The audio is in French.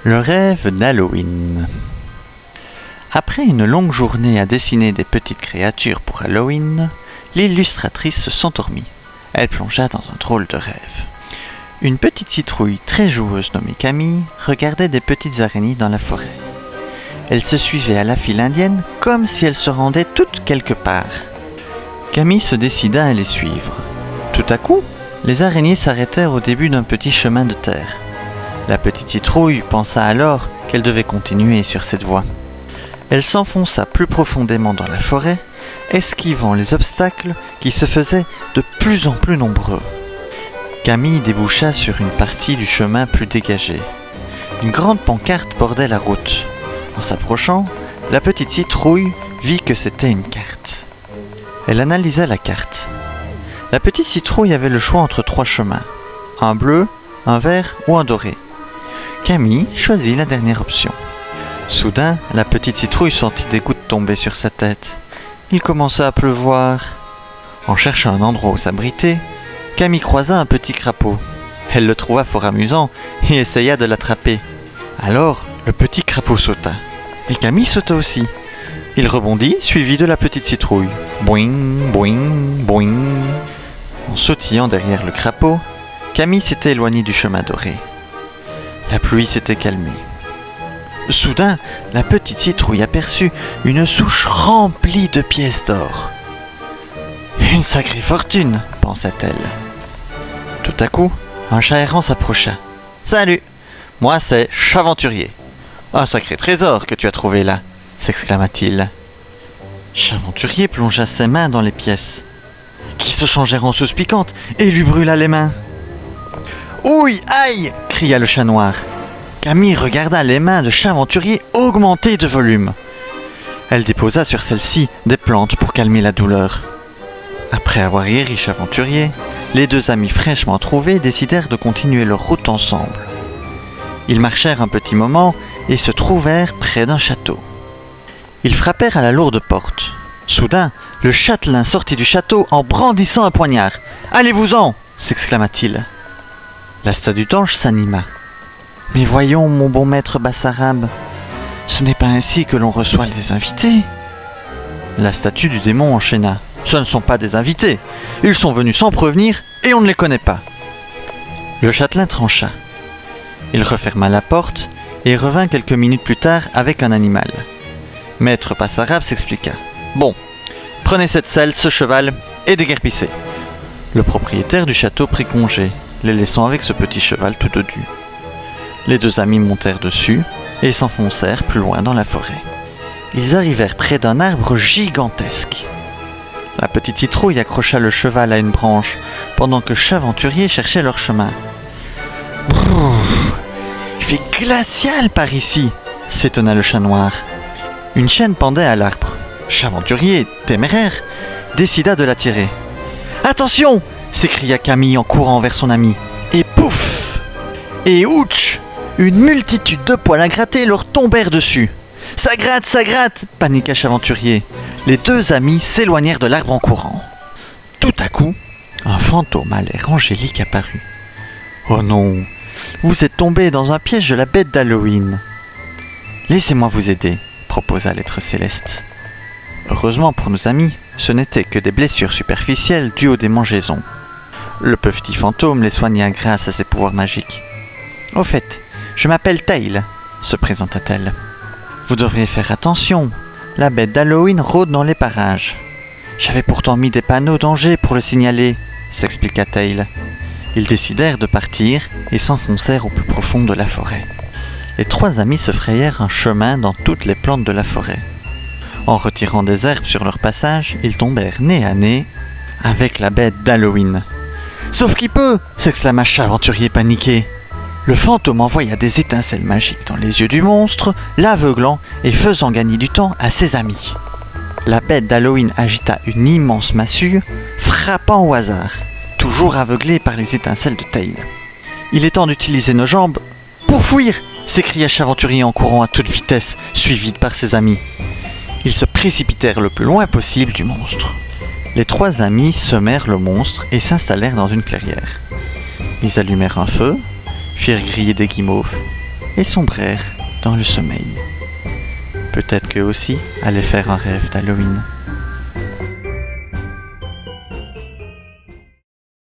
Le rêve d'Halloween. Après une longue journée à dessiner des petites créatures pour Halloween, l'illustratrice s'endormit. Elle plongea dans un drôle de rêve. Une petite citrouille très joueuse nommée Camille regardait des petites araignées dans la forêt. Elle se suivait à la file indienne comme si elle se rendait toute quelque part. Camille se décida à les suivre. Tout à coup, les araignées s'arrêtèrent au début d'un petit chemin de terre. La petite citrouille pensa alors qu'elle devait continuer sur cette voie. Elle s'enfonça plus profondément dans la forêt, esquivant les obstacles qui se faisaient de plus en plus nombreux. Camille déboucha sur une partie du chemin plus dégagée. Une grande pancarte bordait la route. En s'approchant, la petite citrouille vit que c'était une carte. Elle analysa la carte. La petite citrouille avait le choix entre 3 chemins, un bleu, un vert ou un doré. Camille choisit la dernière option. Soudain, la petite citrouille sentit des gouttes tomber sur sa tête. Il commença à pleuvoir. En cherchant un endroit où s'abriter, Camille croisa un petit crapaud. Elle le trouva fort amusant et essaya de l'attraper. Alors, le petit crapaud sauta. Et Camille sauta aussi. Il rebondit, suivi de la petite citrouille. Boing, boing, boing. En sautillant derrière le crapaud, Camille s'était éloignée du chemin doré. La pluie s'était calmée. Soudain, la petite citrouille aperçut une souche remplie de pièces d'or. « Une sacrée fortune !» pensa-t-elle. Tout à coup, un chat errant s'approcha. « Salut, moi c'est Chaventurier. Un sacré trésor que tu as trouvé là !» s'exclama-t-il. Chaventurier plongea ses mains dans les pièces, qui se changèrent en sauce piquante et lui brûla les mains. « Ouille, aïe !» cria le chat noir. Camille regarda les mains de Chaventurier augmenter de volume. Elle déposa sur celles-ci des plantes pour calmer la douleur. Après avoir guéri Chaventurier, les 2 amis fraîchement trouvés décidèrent de continuer leur route ensemble. Ils marchèrent un petit moment et se trouvèrent près d'un château. Ils frappèrent à la lourde porte. Soudain, le châtelain sortit du château en brandissant un poignard. « Allez-vous-en !» s'exclama-t-il. La statue d'ange s'anima. « Mais voyons, mon bon maître Bassarabe, ce n'est pas ainsi que l'on reçoit les invités. » La statue du démon enchaîna. « Ce ne sont pas des invités. Ils sont venus sans prévenir et on ne les connaît pas. » Le châtelain trancha. Il referma la porte et revint quelques minutes plus tard avec un animal. Maître Bassarabe s'expliqua. « Bon, prenez cette selle, ce cheval et déguerpissez. » Le propriétaire du château prit congé, les laissant avec ce petit cheval tout dodu. Les 2 amis montèrent dessus et s'enfoncèrent plus loin dans la forêt. Ils arrivèrent près d'un arbre gigantesque. La petite citrouille accrocha le cheval à une branche pendant que Chaventurier cherchait leur chemin. « Brrr, il fait glacial par ici !» s'étonna le chat noir. Une chaîne pendait à l'arbre. Chaventurier, téméraire, décida de la tirer. « Attention !» s'écria Camille en courant vers son ami. Et pouf ! Et ouch ! Une multitude de poils à gratter leur tombèrent dessus. « Ça gratte !» paniqua Chaventurier. Les 2 amis s'éloignèrent de l'arbre en courant. Tout à coup, un fantôme à l'air angélique apparut. « Oh non, vous êtes tombé dans un piège de la bête d'Halloween. »« Laissez-moi vous aider, » proposa l'être céleste. Heureusement pour nos amis, ce n'étaient que des blessures superficielles dues aux démangeaisons. Le petit fantôme les soigna grâce à ses pouvoirs magiques. « Au fait, je m'appelle Tail, » se présenta-t-elle. « Vous devriez faire attention, la bête d'Halloween rôde dans les parages. J'avais pourtant mis des panneaux danger pour le signaler, » s'expliqua Tail. Ils décidèrent de partir et s'enfoncèrent au plus profond de la forêt. Les 3 amis se frayèrent un chemin dans toutes les plantes de la forêt. En retirant des herbes sur leur passage, ils tombèrent nez à nez avec la bête d'Halloween. « Sauf qui peut !» s'exclama Chaventurier paniqué. Le fantôme envoya des étincelles magiques dans les yeux du monstre, l'aveuglant et faisant gagner du temps à ses amis. La bête d'Halloween agita une immense massue, frappant au hasard, toujours aveuglé par les étincelles de Tail. « Il est temps d'utiliser nos jambes pour fuir !» s'écria Chaventurier en courant à toute vitesse, suivi par ses amis. Ils se précipitèrent le plus loin possible du monstre. Les 3 amis semèrent le monstre et s'installèrent dans une clairière. Ils allumèrent un feu, firent griller des guimauves et sombrèrent dans le sommeil. Peut-être qu'eux aussi allaient faire un rêve d'Halloween.